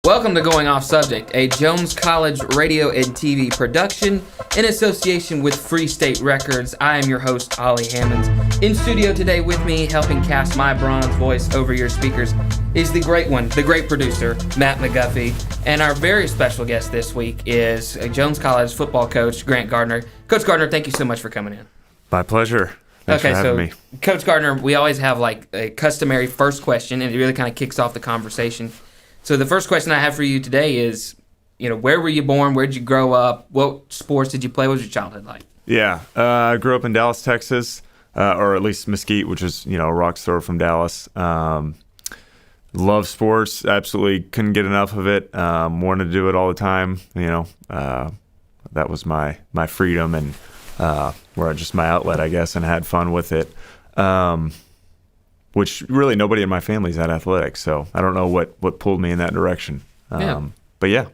Welcome to Going Off Subject, a Jones College radio and TV production in association with Free State Records. I am your host, Ollie Hammonds. In studio today with me, helping cast my bronze voice over your speakers, is the great one, the great producer, Matt McGuffey. And our very special guest this week is Jones College football coach, Grant Garner. Coach Garner, thank you so much for coming in. My pleasure. Thanks for having me. Coach Garner, we always have like a customary first question, and it really kind of kicks off the conversation. So the first question I have for you today is, where were you born? Where did you grow up? What sports did you play? What was your childhood like? Yeah, I grew up in Dallas, Texas, or at least Mesquite, which is, a rock's throw from Dallas. Love sports. Absolutely couldn't get enough of it. Wanted to do it all the time. That was my freedom and where just my outlet, I guess, and had fun with it. Which really nobody in my family's at athletics, so I don't know what pulled me in that direction. But yeah,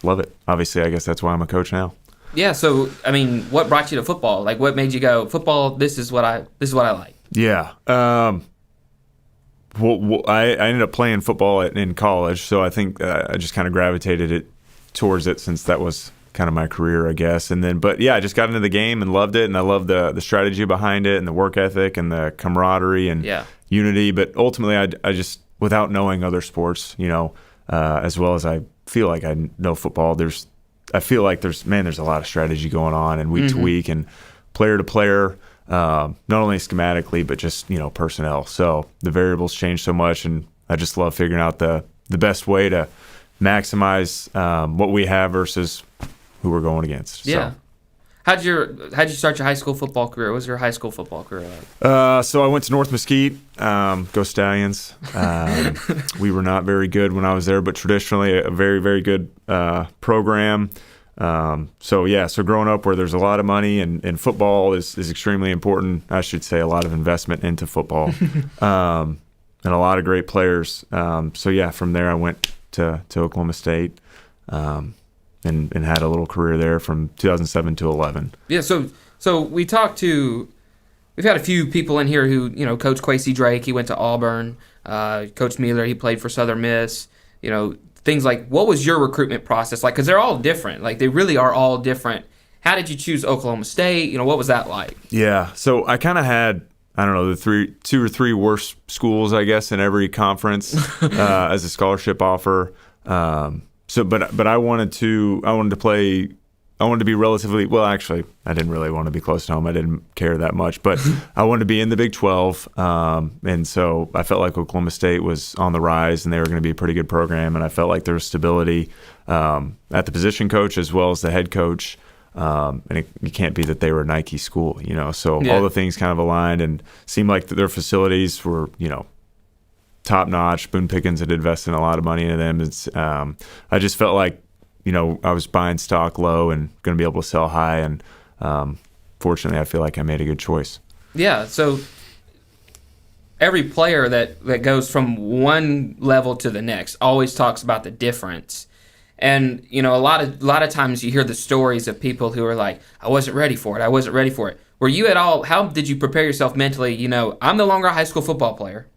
love it. Obviously, I guess that's why I'm a coach now. Yeah. So, what brought you to football? Like, what made you go football? This is what I like. Yeah. I ended up playing football in college, so I think I just kind of gravitated towards it since that was kind of my career, I guess. But I just got into the game and loved it, and I loved the strategy behind it and the work ethic and the camaraderie and unity. But ultimately, I just, without knowing other sports, as well as I feel like I know football, there's a lot of strategy going on and week to week and player to player, not only schematically, but just, personnel. So the variables change so much, and I just love figuring out the best way to maximize what we have versus who we're going against. Yeah. So. How'd you start your high school football career? What was your high school football career like? So I went to North Mesquite. Go Stallions. We were not very good when I was there, but traditionally a very, very good program. So growing up where there's a lot of money and football is extremely important. I should say a lot of investment into football and a lot of great players. From there I went to Oklahoma State. And had a little career there from 2007 to 11. Yeah, so we've had a few people in here who, Coach Quasey Drake, he went to Auburn. Coach Mueller, he played for Southern Miss. Things like, what was your recruitment process like? Because they're all different. Like, they really are all different. How did you choose Oklahoma State? What was that like? Yeah, so I kind of had, I don't know, the two or three worst schools, I guess, in every conference as a scholarship offer. But I wanted to play. I wanted to be relatively well. Actually, I didn't really want to be close to home. I didn't care that much, but I wanted to be in the Big 12, and so I felt like Oklahoma State was on the rise, and they were going to be a pretty good program. And I felt like there was stability at the position coach as well as the head coach. And it can't be that they were a Nike school, So all the things kind of aligned, and seemed like their facilities were, top notch. Boone Pickens had invested a lot of money into them. It's I just felt like I was buying stock low and going to be able to sell high, and fortunately I feel like I made a good choice. Yeah, so every player that goes from one level to the next always talks about the difference. And a lot of times you hear the stories of people who are like, I wasn't ready for it. Were you at all, how did you prepare yourself mentally? I'm no longer a high school football player.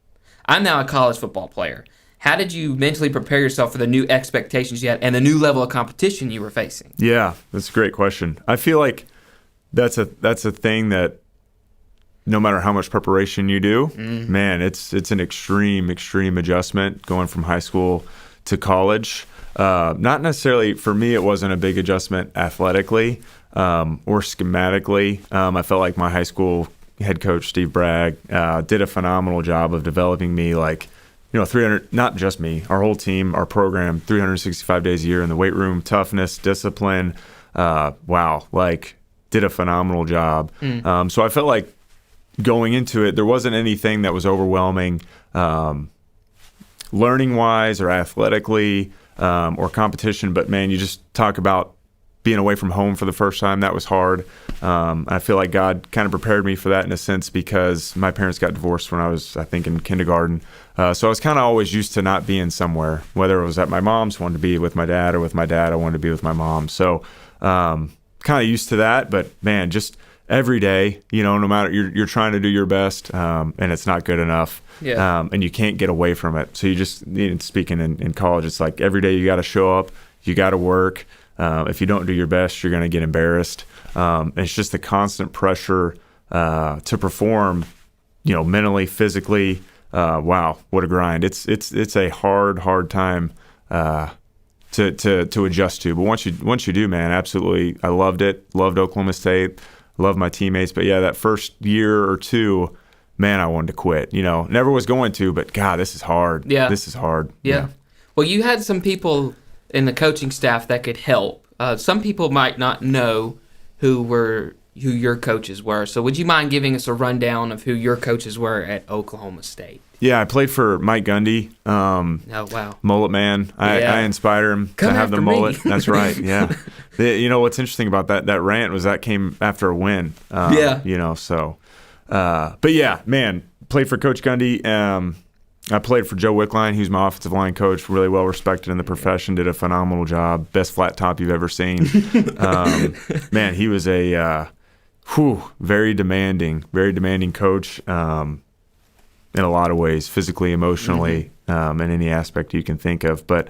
I'm now a college football player. How did you mentally prepare yourself for the new expectations you had and the new level of competition you were facing? Yeah, that's a great question. I feel like that's a thing that no matter how much preparation you do, man, it's an extreme adjustment going from high school to college. Not necessarily, for me, it wasn't a big adjustment athletically or schematically. I felt like my high school head coach Steve Bragg did a phenomenal job of developing me, 300, not just me, our whole team, our program, 365 days a year in the weight room, toughness, discipline. Did a phenomenal job. So I felt like going into it, there wasn't anything that was overwhelming learning wise or athletically or competition, but man, you just talk about being away from home for the first time. That was hard. I feel like God kind of prepared me for that in a sense because my parents got divorced when I was, I think, in kindergarten. So I was kind of always used to not being somewhere, whether it was at my mom's, wanted to be with my dad, or with my dad, I wanted to be with my mom. So kind of used to that. But man, just every day, no matter you're trying to do your best, and it's not good enough. Yeah. And you can't get away from it. So you just, speaking in college, it's like every day you got to show up, you got to work. If you don't do your best, you're going to get embarrassed. And it's just the constant pressure to perform, mentally, physically. Wow, what a grind! It's a hard time to adjust to. But once you do, man, absolutely, I loved it. Loved Oklahoma State. Loved my teammates. But yeah, that first year or two, man, I wanted to quit. Never was going to, but God, this is hard. Yeah, this is hard. Yeah. Well, you had some people in the coaching staff that could help. Some people might not know who your coaches were. So would you mind giving us a rundown of who your coaches were at Oklahoma State? Yeah, I played for Mike Gundy. Oh, wow. Mullet man. I inspired him to have the mullet. That's right, yeah. What's interesting about that rant was that came after a win. So. But yeah, man, played for Coach Gundy. I played for Joe Wickline. He was my offensive line coach, really well respected in the profession, did a phenomenal job. Best flat top you've ever seen. Man, he was a very demanding coach in a lot of ways, physically, emotionally, in any aspect you can think of. But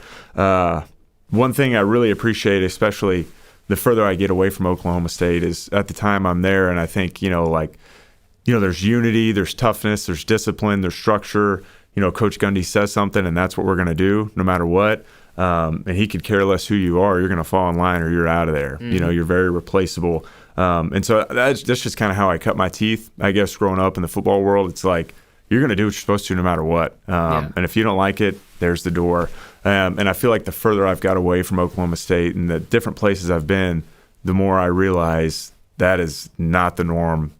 one thing I really appreciate, especially the further I get away from Oklahoma State, is at the time I'm there, and I think, there's unity, there's toughness, there's discipline, there's structure. Coach Gundy says something, and that's what we're going to do no matter what. And he could care less who you are. You're going to fall in line or you're out of there. You're very replaceable. And so that's just kind of how I cut my teeth, I guess, growing up in the football world. It's like you're going to do what you're supposed to no matter what. And if you don't like it, there's the door. And I feel like the further I've got away from Oklahoma State and the different places I've been, the more I realize that is not the norm.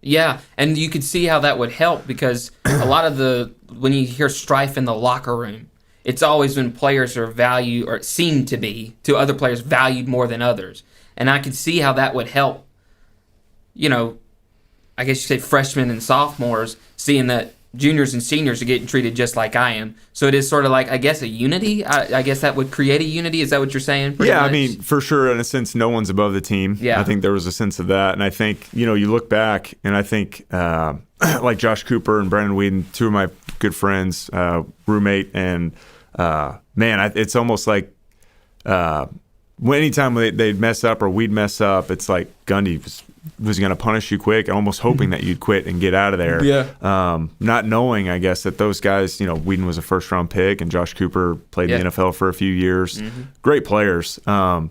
Yeah, and you could see how that would help because a lot of when you hear strife in the locker room, it's always when players are valued or seem to be to other players valued more than others. And I could see how that would help, I guess you say freshmen and sophomores, seeing that juniors and seniors are getting treated just like I am. So it is sort of like, I guess, a unity. I guess that would create a unity. Is that what you're saying? Yeah, much? I mean, for sure, in a sense, no one's above the team. Yeah. I think there was a sense of that. And I think, you look back, and I think like Josh Cooper and Brandon Whedon, two of my good friends, roommate, and man, it's almost like anytime they'd mess up or we'd mess up, it's like Gundy was going to punish you quick, almost hoping that you'd quit and get out of there. Yeah. Not knowing, I guess, that those guys, Whedon was a first-round pick, and Josh Cooper played in the NFL for a few years. Great players. But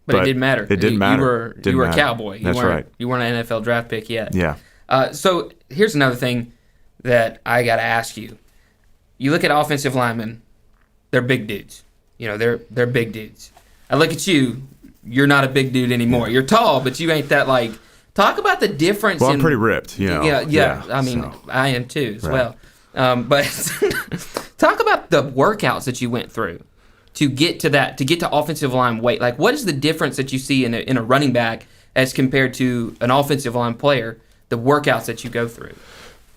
it didn't matter. It didn't matter. You were a Cowboy. That's right. You weren't an NFL draft pick yet. Yeah. So here's another thing that I got to ask you. You look at offensive linemen, they're big dudes. They're big dudes. I look at you. You're not a big dude anymore. You're tall, but you ain't that like. Talk about the difference. Well, I'm pretty ripped, Yeah. I mean, I am too as well. But talk about the workouts that you went through to get to that, to get to offensive line weight. Like, what is the difference that you see in a running back as compared to an offensive line player? The workouts that you go through.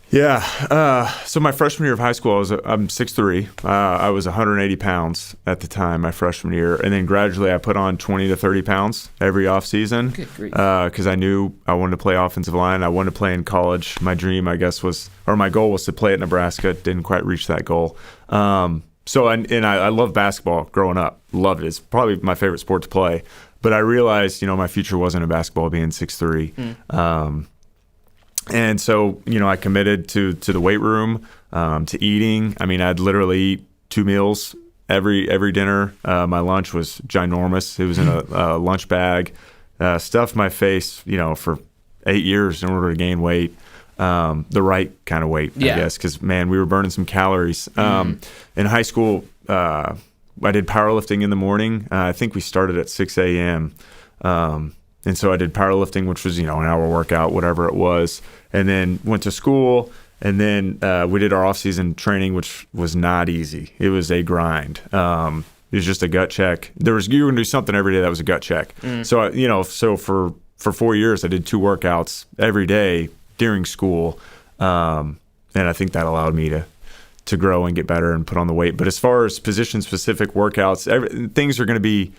Yeah. So my freshman year of high school, I'm 6'3". I was 180 pounds at the time, my freshman year. And then gradually I put on 20 to 30 pounds every offseason because I knew I wanted to play offensive line. I wanted to play in college. My dream, I guess, my goal was to play at Nebraska. Didn't quite reach that goal. So I loved basketball growing up. Loved it. It's probably my favorite sport to play. But I realized, my future wasn't in basketball being 6'3". And so, I committed to the weight room, to eating. I mean, I'd literally eat 2 meals every dinner. My lunch was ginormous. It was in a lunch bag. Stuffed my face, for 8 years in order to gain weight, the right kind of weight, I guess, because, man, we were burning some calories. In high school, I did powerlifting in the morning. I think we started at 6 a.m., and so I did powerlifting, which was, an hour workout, whatever it was, and then went to school, and then we did our off-season training, which was not easy. It was a grind. It was just a gut check. You were going to do something every day that was a gut check. So, so for 4 years, I did 2 workouts every day during school, and I think that allowed me to grow and get better and put on the weight. But as far as position-specific workouts, things are going to be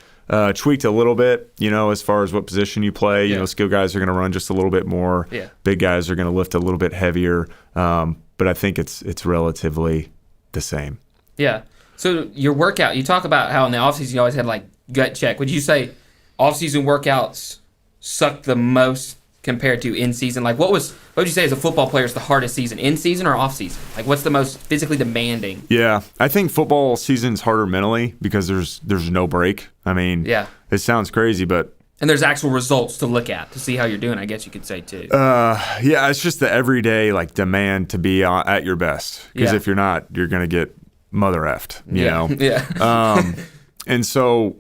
tweaked a little bit, as far as what position you play. Yeah. Skill guys are going to run just a little bit more. Yeah. Big guys are going to lift a little bit heavier. But I think it's relatively the same. Yeah. So your workout, you talk about how in the offseason you always had like gut check. Would you say offseason workouts suck the most compared to in season? Like what would you say as a football player is the hardest season, in season or off season? Like what's the most physically demanding? Yeah, I think football season's harder mentally because there's no break. I mean, Yeah. it sounds crazy, but And there's actual results to look at to see how you're doing, I guess you could say too. yeah, it's just the everyday demand to be at your best. Because Yeah. if you're not, you're gonna get mother effed. You know. Yeah. And so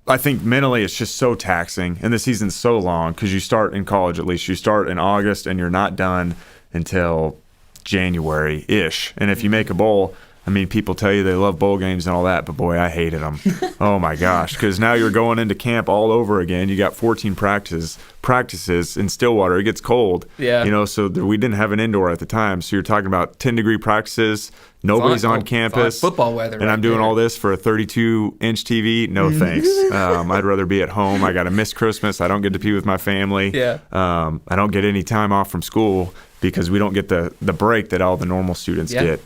I think mentally it's just so taxing, and the season's so long because you start in college, at least you start in August and you're not done until January-ish. And if you make a bowl, I mean, people tell you they love bowl games and all that, but boy, I hated them. Oh my gosh, because now you're going into camp all over again. You got 14 practices in Stillwater. It gets cold. Yeah. So we didn't have an indoor at the time. So you're talking about 10-degree practices. Nobody's on campus. Football weather. And I'm doing all this for a 32-inch TV. No thanks. I'd rather be at home. I got to miss Christmas. I don't get to be with my family. Yeah. I don't get any time off from school because we don't get the break that all the normal students get.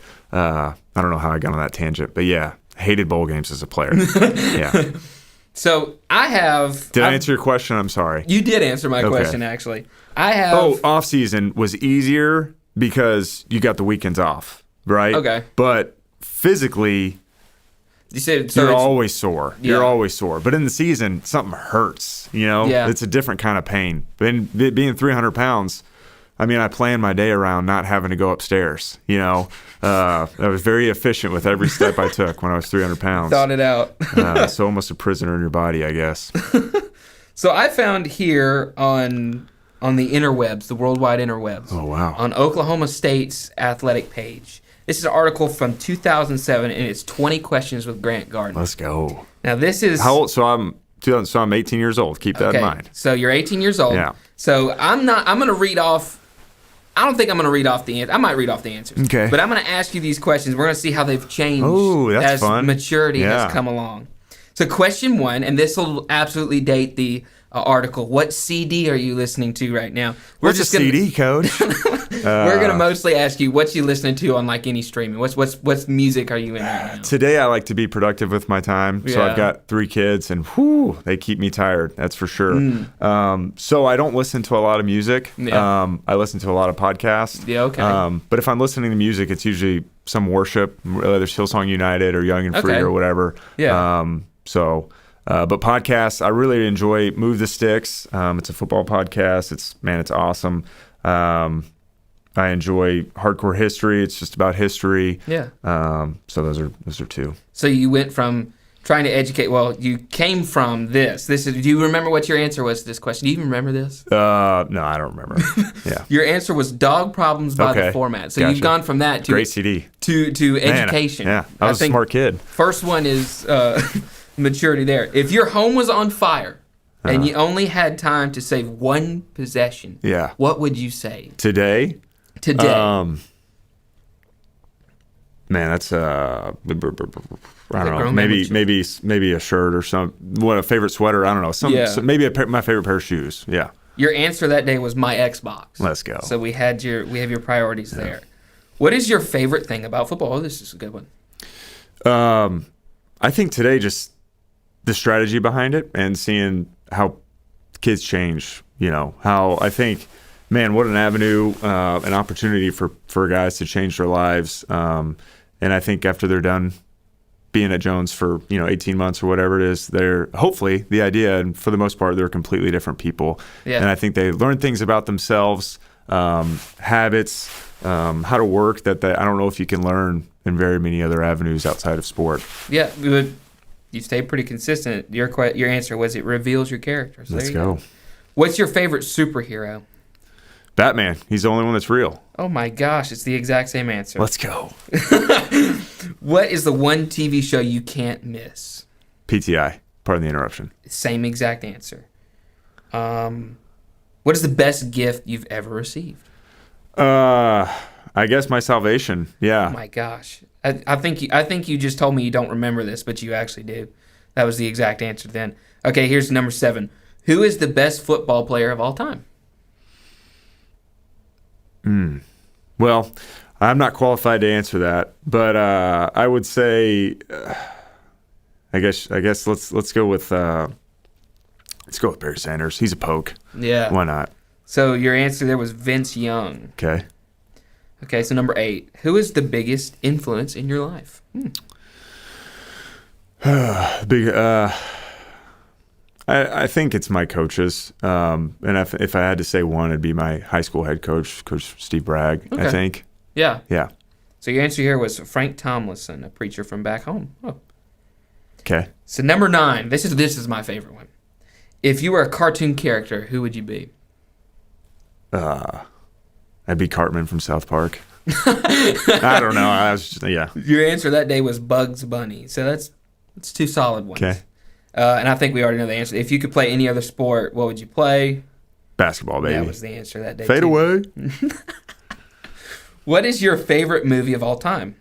I don't know how I got on that tangent, but yeah, hated bowl games as a player. Yeah. So I have. Did I answer your question? I'm sorry. You did answer my question, actually. I have. Oh, off season was easier because you got the weekends off, right? Okay. But physically, You said so you're it's- always sore. Yeah. You're always sore. But in the season, something hurts. Yeah. It's a different kind of pain. But being 300 pounds, I mean, I planned my day around not having to go upstairs. I was very efficient with every step I took when I was 300 pounds. Thought it out. So almost a prisoner in your body, I guess. So I found here on the interwebs, the worldwide interwebs. Oh, wow. On Oklahoma State's athletic page. This is an article from 2007, and it's 20 questions with Grant Garner. Let's go. Now this is How old? So I'm 18 years old. Keep that in mind. So you're 18 years old. Yeah. So I'm going to read off. I don't think I'm going to read off the answer. I might read off the answers. Okay. But I'm going to ask you these questions. We're going to see how they've changed that's as fun. maturity Yeah. has come along. So question 1, and this will absolutely date the article. What CD are you listening to right now? What's a CD, Coach? We're going to mostly ask you what you listening to on like any streaming. What's music are you in right now? Today, I like to be productive with my time. So Yeah. I've got 3 kids, and they keep me tired. That's for sure. So I don't listen to a lot of music. Yeah. I listen to a lot of podcasts. Yeah, okay. But if I'm listening to music, it's usually some worship, whether it's Hillsong United or Young and Free Okay. or whatever. Yeah. But podcasts, I really enjoy Move the Sticks. It's a football podcast. It's awesome. I enjoy Hardcore History. It's just about history. Yeah. So those are 2. So you went from trying to educate. Well, you came from this. Do you remember what your answer was to this question? Do you even remember this? No, I don't remember. Yeah. Your answer was Dog Problems by Okay. the Format. So Gotcha. you've gone from that to Great CD. to Man, education. yeah, I was a smart kid. First one is maturity there. If your home was on fire and you only had time to save one possession, Yeah. what would you save Today, today? man, that's I don't know. grown man with Maybe a shirt or a favorite sweater. I don't know. Yeah. Maybe my favorite pair of shoes. Yeah. Your answer that day was my Xbox. Let's go. So we have your priorities there. What is your favorite thing about football? Oh, this is a good one. I think today just the strategy behind it and seeing how kids change. How I think, man, what an avenue, an opportunity for guys to change their lives. And I think after they're done being at Jones for 18 months or whatever it is, they're hopefully the idea, and for the most part, they're completely different people. Yeah. And I think they learn things about themselves, habits, how to work that I don't know if you can learn in very many other avenues outside of sport. Yeah, you stay pretty consistent. Your answer was it reveals your character. So Let's there you go. What's your favorite superhero? Batman. He's the only one that's real. Oh my gosh, it's the exact same answer. Let's go. What is the one TV show you can't miss? PTI. Pardon the interruption. Same exact answer. What is the best gift you've ever received? I guess my salvation. Yeah. Oh my gosh, I think you just told me you don't remember this, but you actually do. That was the exact answer then. Okay, here's number 7. Who is the best football player of all time? Well, I'm not qualified to answer that, but I would say, I guess let's go with Barry Sanders. He's a poke. Yeah. Why not? So your answer there was Vince Young. Okay. Okay, so number 8. Who is the biggest influence in your life? I think it's my coaches. And if I had to say one, it'd be my high school head coach, Coach Steve Bragg, Okay. I think. Yeah. Yeah. So your answer here was Frank Tomlinson, a preacher from back home. Oh. Okay. So number 9. This is my favorite one. If you were a cartoon character, who would you be? I'd be Cartman from South Park. I don't know. I was just, yeah. Your answer that day was Bugs Bunny. So that's 2 solid ones. Okay. And I think we already know the answer. If you could play any other sport, what would you play? Basketball, baby. That was the answer that day. Fade too. away. What is your favorite movie of all time?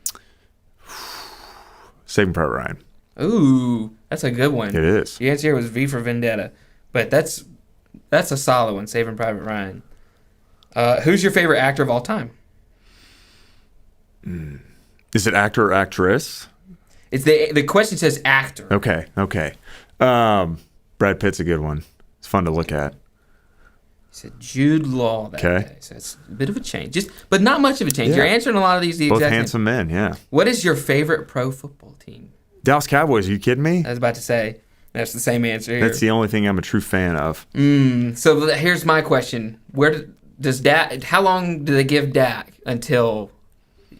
Saving Private Ryan. Ooh, that's a good one. It is. Your answer here was V for Vendetta. But that's a solid one, Saving Private Ryan. Who's your favorite actor of all time? Is it actor or actress? It's the question says actor. Okay. Brad Pitt's a good one. It's fun to look at. He said Jude Law that day. So it's a bit of a change. But not much of a change. Yeah. You're answering a lot of these the Both exact handsome men, yeah. What is your favorite pro football team? Dallas Cowboys, are you kidding me? I was about to say, that's the same answer here. That's the only thing I'm a true fan of. So here's my question. How long do they give Dak until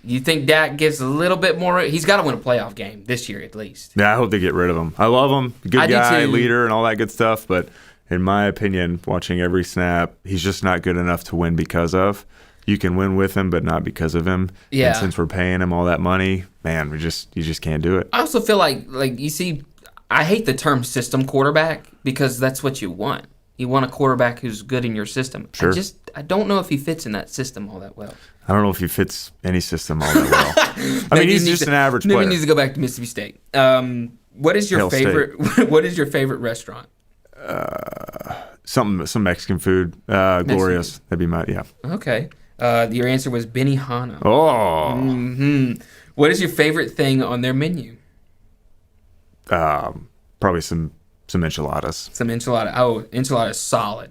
you think Dak gives a little bit more? He's got to win a playoff game this year at least. Yeah, I hope they get rid of him. I love him. Good I do guy, too. leader, and all that good stuff. But in my opinion, watching every snap, he's just not good enough to win because of. You can win with him, but not because of him. Yeah. And since we're paying him all that money, man, you just can't do it. I also feel like you see, I hate the term system quarterback because that's what you want. You want a quarterback who's good in your system. Sure. I don't know if he fits in that system all that well. I don't know if he fits any system all that well. I mean, he's just an average Maybe player. he needs to go back to Mississippi State. What is your Hail State. favorite? What is your favorite restaurant? Some Mexican food. Glorious. That'd be my, yeah. Okay. Your answer was Benihana. Oh. What is your favorite thing on their menu? Probably some enchiladas. Some enchilada. Oh, enchilada is solid.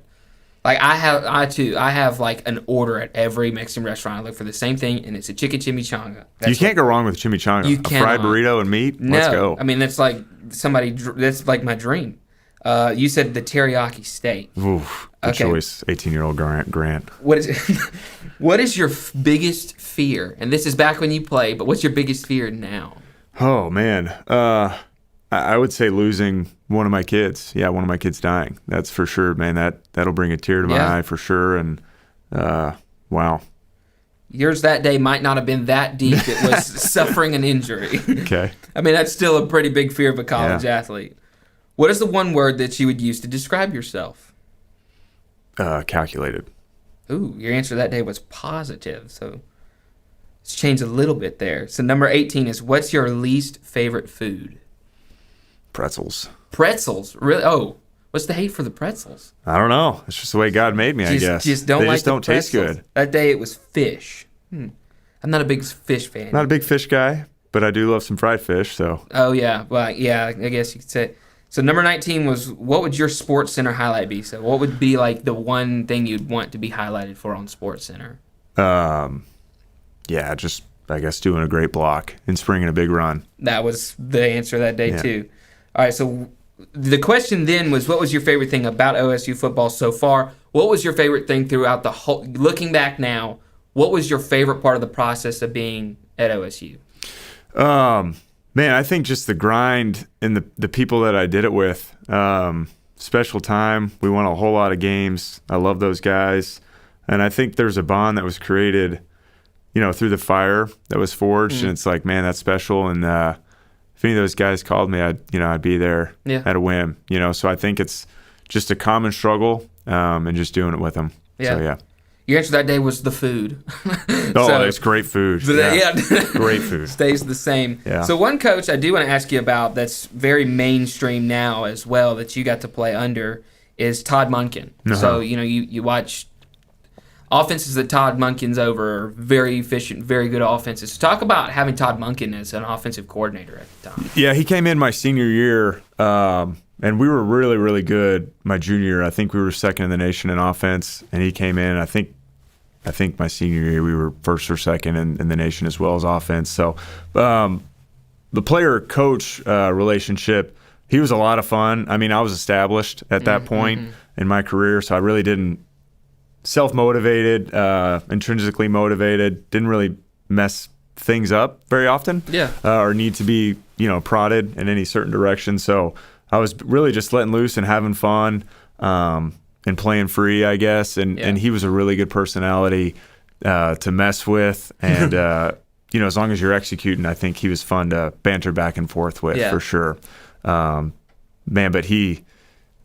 Like I have like an order at every Mexican restaurant. I look for the same thing, and it's a chicken chimichanga. You can't go wrong with chimichanga. You A fried cannot. burrito and meat. No, Let's go. I mean that's like that's like my dream. You said the teriyaki steak. Oof, good Okay. choice. 18-year-old Grant. What is your biggest fear? And this is back when you play, but what's your biggest fear now? Oh man, I would say losing one of my kids. Yeah, one of my kids dying. That's for sure, man. That'll bring a tear to my eye for sure. And wow. Yours that day might not have been that deep. It was suffering an injury. Okay. I mean, that's still a pretty big fear of a college athlete. What is the one word that you would use to describe yourself? Calculated. Ooh, your answer that day was positive. So it's changed a little bit there. So number 18 is, what's your least favorite food? Pretzels. Pretzels? Really? Oh, what's the hate for the pretzels? I don't know. It's just the way God made me, I guess. Just don't they like just don't the taste pretzels. good. That day it was fish. I'm not a big fish fan. Not a big fish guy, but I do love some fried fish. So Oh, yeah. Well, yeah, I guess you could say. So number 19 was, what would your Sports Center highlight be? So what would be like the one thing you'd want to be highlighted for on Sports Center? yeah, just I guess doing a great block and springing a big run. That was the answer that day too. All right, so the question then was, what was your favorite thing about OSU football so far? What was your favorite thing throughout the whole, looking back now, what was your favorite part of the process of being at OSU? Man, I think just the grind and the people that I did it with. Special time. We won a whole lot of games. I love those guys. And I think there's a bond that was created, through the fire that was forged. And it's like, man, that's special. And if any of those guys called me, I'd be there at a whim. So I think it's just a common struggle and just doing it with them. Yeah. So, yeah. Your answer that day was the food. Oh, it's great food. Yeah. Great food. Stays the same. Yeah. So one coach I do want to ask you about that's very mainstream now as well that you got to play under is Todd Monken. Uh-huh. So, you watch offenses that Todd Monken's over are very efficient, very good offenses. So talk about having Todd Monken as an offensive coordinator at the time. Yeah, he came in my senior year, and we were really, really good my junior year. I think we were second in the nation in offense, and he came in, I think my senior year we were first or second in the nation as well as offense. So the player-coach relationship, he was a lot of fun. I mean, I was established at that point in my career, so I really didn't self-motivated, intrinsically motivated, didn't really mess things up very often, or need to be prodded in any certain direction. So I was really just letting loose and having fun and playing free, I guess. And he was a really good personality to mess with, and as long as you're executing, I think he was fun to banter back and forth with for sure. But he.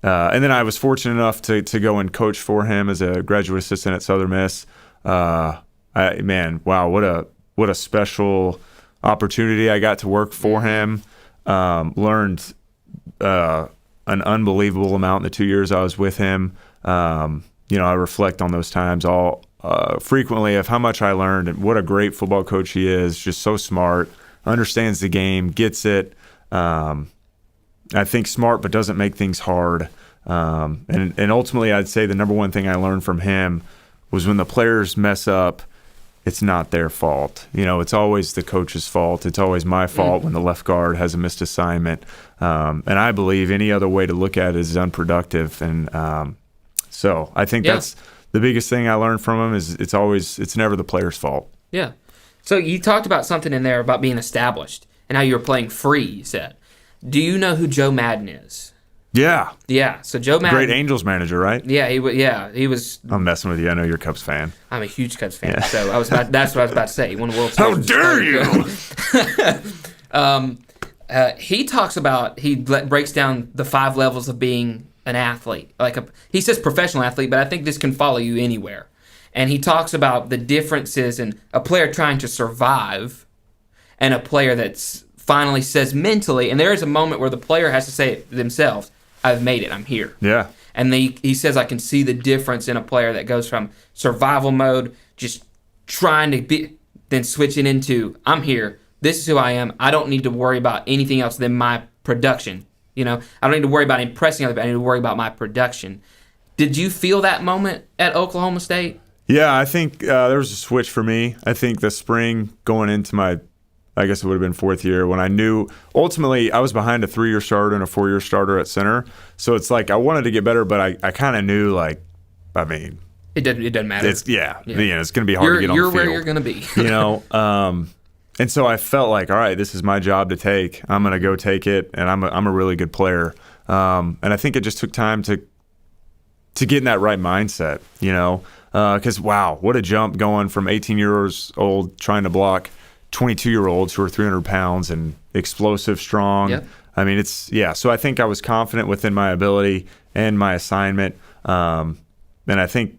And then I was fortunate enough to go and coach for him as a graduate assistant at Southern Miss. Wow, what a special opportunity I got to work for him. Learned an unbelievable amount in the 2 years I was with him. I reflect on those times all frequently of how much I learned and what a great football coach he is. Just so smart, understands the game, gets it. I think smart, but doesn't make things hard. And ultimately, I'd say the number one thing I learned from him was when the players mess up, it's not their fault. It's always the coach's fault. It's always my fault when the left guard has a missed assignment. And I believe any other way to look at it is unproductive. And so I think that's the biggest thing I learned from him is it's never the player's fault. Yeah. So you talked about something in there about being established and how you were playing free, you said. Do you know who Joe Madden is? Yeah. Yeah. So Joe Madden, great Angels manager, right? Yeah, he was. I'm messing with you. I know you're a Cubs fan. I'm a huge Cubs fan. Yeah. So that's what I was about to say. He won the World Series. How dare you? He talks about breaks down the 5 levels of being an athlete. He says professional athlete, but I think this can follow you anywhere. And he talks about the differences in a player trying to survive and a player that's finally says mentally, and there is a moment where the player has to say it themselves, I've made it, I'm here. Yeah. And he says, I can see the difference in a player that goes from survival mode, just trying to be, then switching into, I'm here, this is who I am, I don't need to worry about anything else than my production. I don't need to worry about impressing other people, I need to worry about my production. Did you feel that moment at Oklahoma State? Yeah, I think there was a switch for me. I think the spring going into I guess it would have been 4th year when I knew ultimately I was behind a 3-year starter and a 4-year starter at center. So it's like I wanted to get better, but I kind of knew it doesn't matter. It's it's going to be hard to get on the field. You're where you're going to be. And so I felt like, all right, this is my job to take. I'm going to go take it, and I'm a really good player. And I think it just took time to get in that right mindset, because wow, what a jump going from 18 years old trying to block 22-year-olds who are 300 pounds and explosive, strong. Yep. I mean, so I think I was confident within my ability and my assignment. And I think,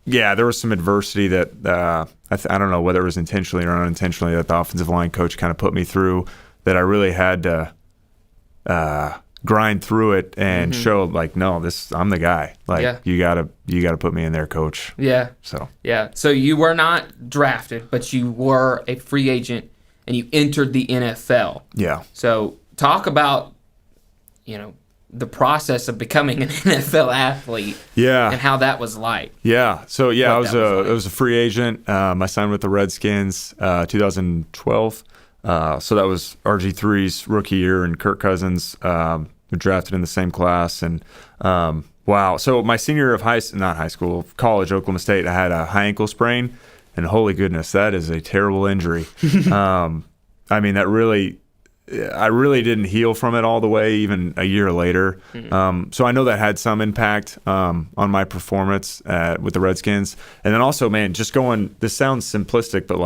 there was some adversity that I don't know whether it was intentionally or unintentionally that the offensive line coach kind of put me through that I really had to grind through it and show no, I'm the guy. You gotta put me in there, coach. Yeah. So you were not drafted, but you were a free agent and you entered the NFL. Yeah. So talk about the process of becoming an NFL athlete. Yeah. And how that was like. Yeah. So I was a free agent. I signed with the Redskins 2012. So that was RG3's rookie year, and Kirk Cousins were drafted in the same class. And wow. So my senior year of college, Oklahoma State, I had a high ankle sprain, and holy goodness, that is a terrible injury. I mean, I really didn't heal from it all the way, even a year later. So I know that had some impact on my performance with the Redskins. And then also, man, just this sounds simplistic, but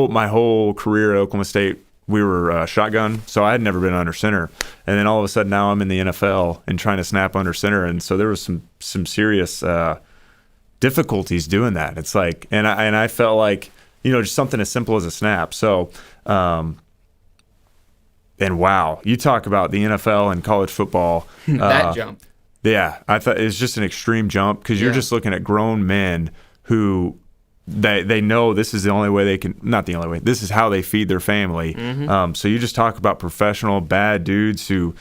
my whole career at Oklahoma State, we were shotgun, so I had never been under center. And then all of a sudden now I'm in the NFL and trying to snap under center. And so there was some serious difficulties doing that. It's like, and I felt like, just something as simple as a snap. So, and wow, you talk about the NFL and college football. That jump. Yeah, I thought it was just an extreme jump because you're just looking at grown men who they know this is the only way they can, not the only way, this is how they feed their family. So you just talk about professional bad dudes who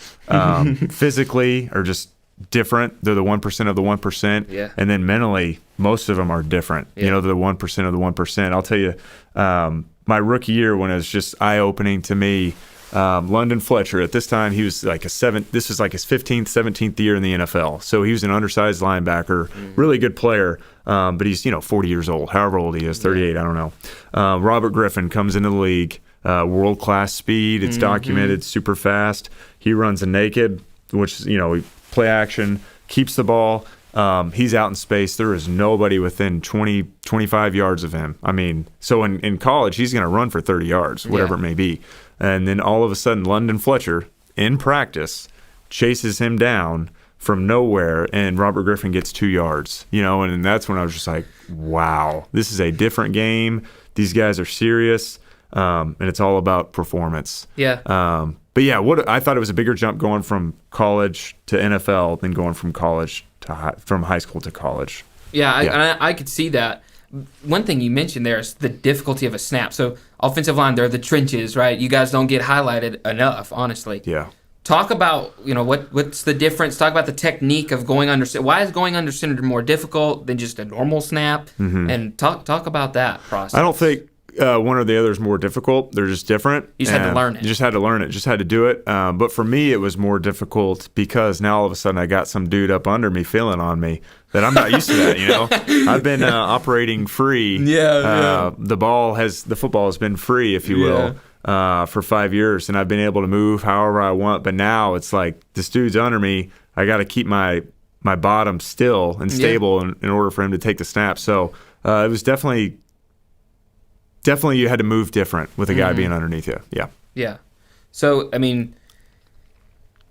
physically are just different. They're the 1% of the 1%. Yeah. And then mentally, most of them are different. Yeah. They're the 1% of the 1%. I'll tell you, my rookie year when it was just eye-opening to me, London Fletcher, at this time, he was like this was like his 15th, 17th year in the NFL. So he was an undersized linebacker, really good player, but he's, 40 years old, however old he is, 38, I don't know. Robert Griffin comes into the league, world-class speed, it's documented, super fast. He runs a naked, which, he play action, keeps the ball. He's out in space. There is nobody within 20, 25 yards of him. I mean, so in college, he's going to run for 30 yards, whatever it may be. And then all of a sudden, London Fletcher, in practice, chases him down from nowhere, and Robert Griffin gets 2 yards. And that's when I was just like, wow, this is a different game. These guys are serious, and it's all about performance. Yeah. But yeah, I thought it was a bigger jump going from college to NFL than going from college to from high school to college. Yeah, I could see that. One thing you mentioned there is the difficulty of a snap. So offensive line, they're the trenches, right? You guys don't get highlighted enough, honestly. Yeah. Talk about, what's the difference? Talk about the technique of going under center. Why is going under center more difficult than just a normal snap? And talk about that process. I don't think one or the other is more difficult. They're just different. You just had to learn it. You just had to learn it. Just had to do it. But for me, it was more difficult because now all of a sudden I got some dude up under me feeling on me that I'm not used to that, I've been operating free. The football has been free, if you will, for 5 years, and I've been able to move however I want. But now it's like this dude's under me. I got to keep my bottom still and stable in order for him to take the snap. So it was definitely you had to move different with a guy being underneath you. Yeah. Yeah. So, I mean,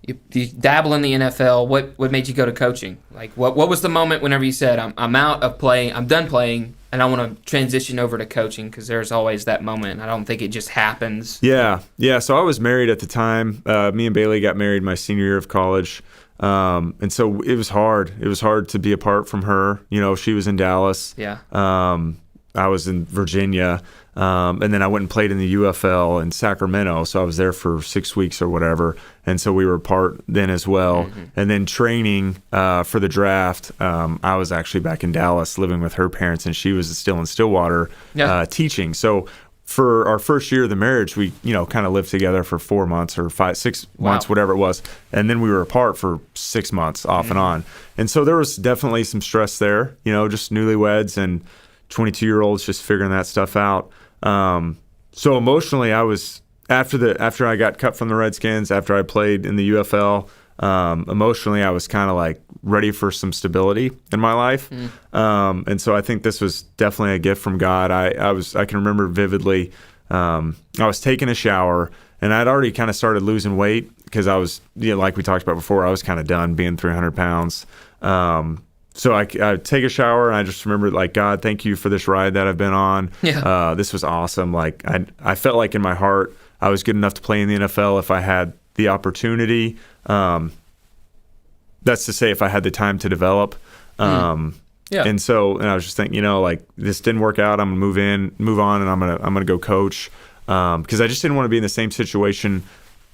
you dabble in the NFL. What made you go to coaching? Like, what was the moment whenever you said, I'm out of playing, I'm done playing, and I want to transition over to coaching? Because there's always that moment. I don't think it just happens. Yeah. So I was married at the time. Me and Bailey got married my senior year of college. And so it was hard. It was hard to be apart from her. She was in Dallas. Yeah. I was in Virginia. And then I went and played in the UFL in Sacramento. So I was there for 6 weeks or whatever. And so we were apart then as well. And then training for the draft, I was actually back in Dallas living with her parents, and she was still in Stillwater teaching. So for our first year of the marriage, we, kind of lived together for 4 months or 6 months, whatever it was. And then we were apart for 6 months off and on. And so there was definitely some stress there, just newlyweds and 22-year-olds just figuring that stuff out. So emotionally, I was after I got cut from the Redskins, after I played in the UFL, emotionally, I was kind of like ready for some stability in my life. And so I think this was definitely a gift from God. I can remember vividly, I was taking a shower, and I'd already kind of started losing weight because I was, like we talked about before, I was kind of done being 300 pounds. So I take a shower, and I just remember, like, God, thank you for this ride that I've been on. Yeah. This was awesome. Like, I felt like in my heart I was good enough to play in the NFL if I had the opportunity. That's to say, if I had the time to develop. And I was just thinking, like, this didn't work out. I'm gonna move on, and I'm gonna go coach because I just didn't want to be in the same situation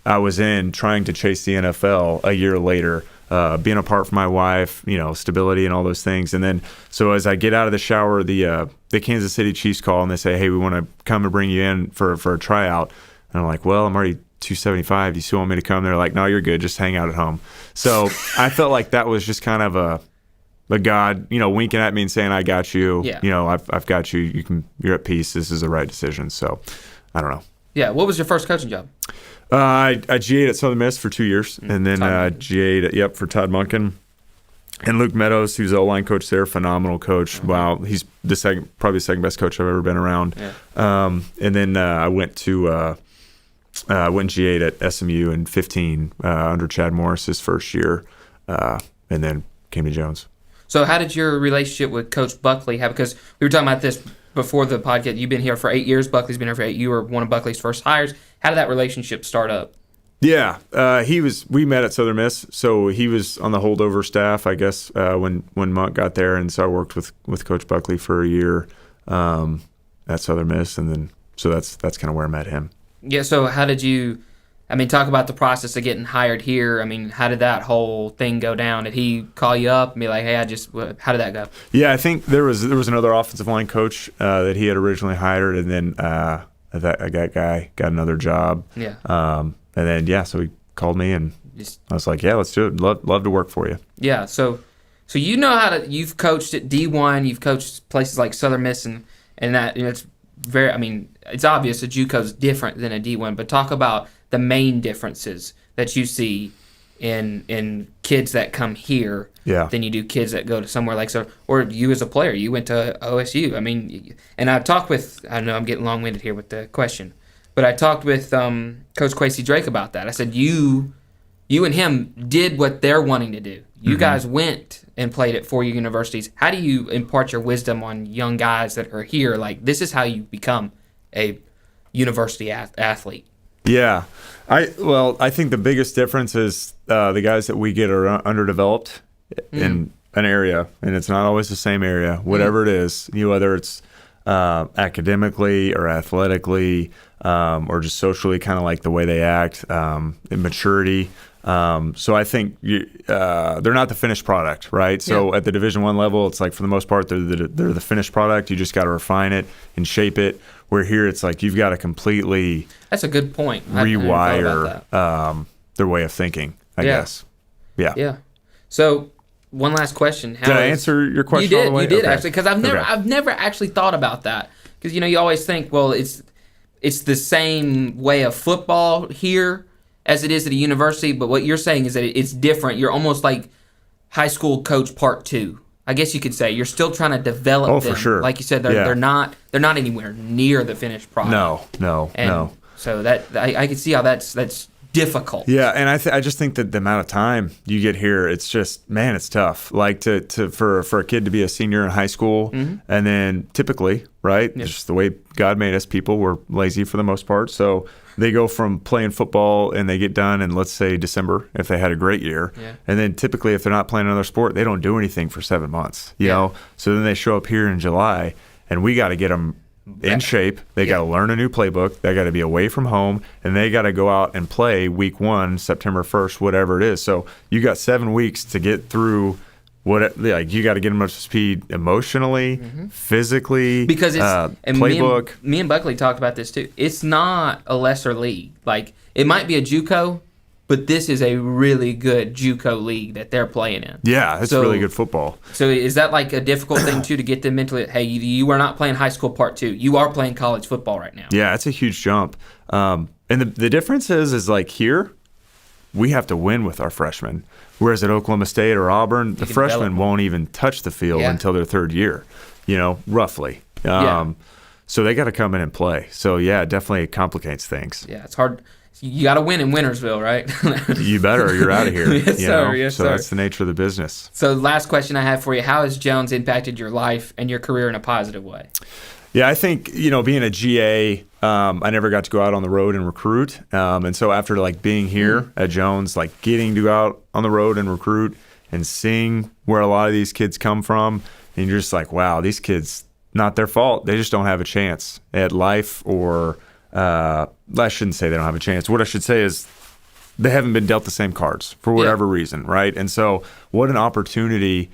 I was in trying to chase the NFL a year later. Being apart from my wife, stability and all those things. And then, so as I get out of the shower, the Kansas City Chiefs call, and they say, hey, we want to come and bring you in for a tryout. And I'm like, well, I'm already 275. Do you still want me to come? They're like, no, you're good. Just hang out at home. So I felt like that was just kind of a God, winking at me and saying, I got you. Yeah. I've got you. You're at peace. This is the right decision. So I don't know. Yeah. What was your first coaching job? I GA'd at Southern Miss for 2 years, and then GA'd for Todd Monken and Luke Meadows, who's the O-line coach there, phenomenal coach. Wow, he's probably the second best coach I've ever been around. Yeah. And then I went and GA'd at SMU in 15 under Chad Morris his first year, and then came to Jones. So how did your relationship with Coach Buckley have? Because we were talking about this before the podcast. You've been here for 8 years. Buckley's been here for 8. You were one of Buckley's first hires. How did that relationship start up? Yeah, we met at Southern Miss, so he was on the holdover staff, I guess, when Monk got there, and so I worked with Coach Buckley for a year at Southern Miss, and then so that's kind of where I met him. Yeah. So how did you? I mean, talk about the process of getting hired here. I mean, how did that whole thing go down? Did he call you up and be like, "Hey, how did that go?" Yeah, I think there was another offensive line coach that he had originally hired, and then that guy got another job. Yeah. And then so he called me, and I was like, "Yeah, let's do it. Love to work for you." Yeah. So you know how to. You've coached at D1. You've coached places like Southern Miss, and that it's very. I mean, it's obvious a JUCO's different than a D1, but talk about the main differences that you see in kids that come here than you do kids that go to somewhere like or you as a player. You went to OSU. I mean, and I know I'm getting long-winded here with the question, but I talked with Coach Quasey Drake about that. I said, you and him did what they're wanting to do. You guys went and played at 4 universities. How do you impart your wisdom on young guys that are here? Like, this is how you become a university athlete. Yeah. I think the biggest difference is the guys that we get are underdeveloped in an area, and it's not always the same area, whatever it is, whether it's academically or athletically or just socially, kind of like the way they act, maturity. So I think they're not the finished product, right? So at the Division I level, it's like for the most part, they're the finished product. You just got to refine it and shape it. Where here, it's like you've got to completely that's a good point. Rewire their way of thinking, I guess. Yeah. Yeah. So one last question. Did I answer your question all the way? You did, actually, because I've never actually thought about that. Because you always think, well, it's the same way of football here as it is at a university, but what you're saying is that it's different. You're almost like high school coach part 2. I guess you could say you're still trying to develop them. For sure. Like you said, they're not anywhere near the finished product. No. So that I can see how that's difficult. Yeah, and I just think that the amount of time you get here, it's just, man, it's tough. Like for a kid to be a senior in high school, and then typically, right, just the way God made us, people were lazy for the most part, so they go from playing football and they get done in, let's say, December if they had a great year. Yeah. And then typically if they're not playing another sport, they don't do anything for 7 months, you know? So then they show up here in July, and we got to get them in shape. They got to learn a new playbook. They got to be away from home, and they got to go out and play week 1, September 1st, whatever it is. So you got 7 weeks to get through you got to get them up to speed emotionally, physically, because it's playbook. Me and Buckley talked about this too. It's not a lesser league. Like, it might be a JUCO, but this is a really good JUCO league that they're playing in. Yeah, it's really good football. So is that like a difficult thing too to get them mentally? Hey, you are not playing high school part 2. You are playing college football right now. Yeah, it's a huge jump. And the difference is like here, we have to win with our freshmen. Whereas at Oklahoma State or Auburn, the freshmen won't even touch the field until their 3rd year, roughly. So they got to come in and play. So, yeah, it definitely complicates things. Yeah, it's hard. You got to win in Wintersville, right? You better, or you're out of here. Yes, sir. Yes, so sir. That's the nature of the business. So last question I have for you, how has Jones impacted your life and your career in a positive way? Yeah, I think, being a GA, I never got to go out on the road and recruit. And so after being here at Jones, getting to go out on the road and recruit and seeing where a lot of these kids come from, and you're just like, wow, these kids, not their fault. They just don't have a chance at life, or I shouldn't say they don't have a chance. What I should say is they haven't been dealt the same cards for whatever reason, right? And so what an opportunity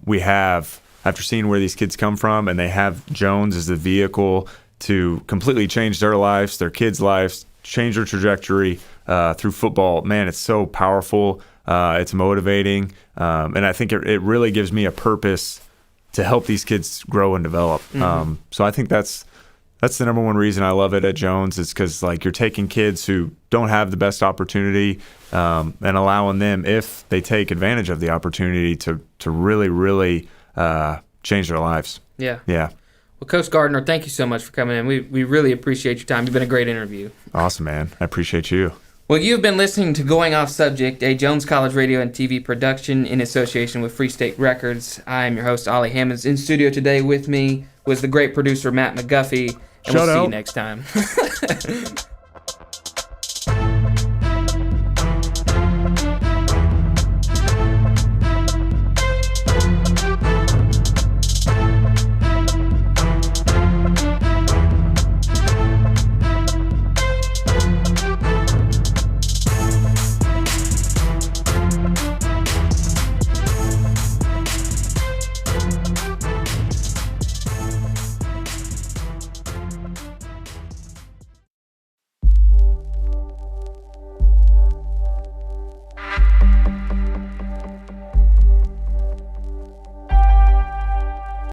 we have after seeing where these kids come from, and they have Jones as the vehicle to completely change their lives, their kids' lives, change their trajectory through football. Man, it's so powerful. It's motivating. And I think it really gives me a purpose to help these kids grow and develop. So I think that's the number one reason I love it at Jones, is because you're taking kids who don't have the best opportunity and allowing them, if they take advantage of the opportunity, to really, really change their lives. Yeah. Yeah. Well, Coach Garner, thank you so much for coming in. We really appreciate your time. You've been a great interview. Awesome, man. I appreciate you. Well, you've been listening to Going Off Subject, a Jones College radio and TV production in association with Free State Records. I'm your host, Ollie Hammonds. In studio today with me was the great producer, Matt McGuffey. And we'll see you next time.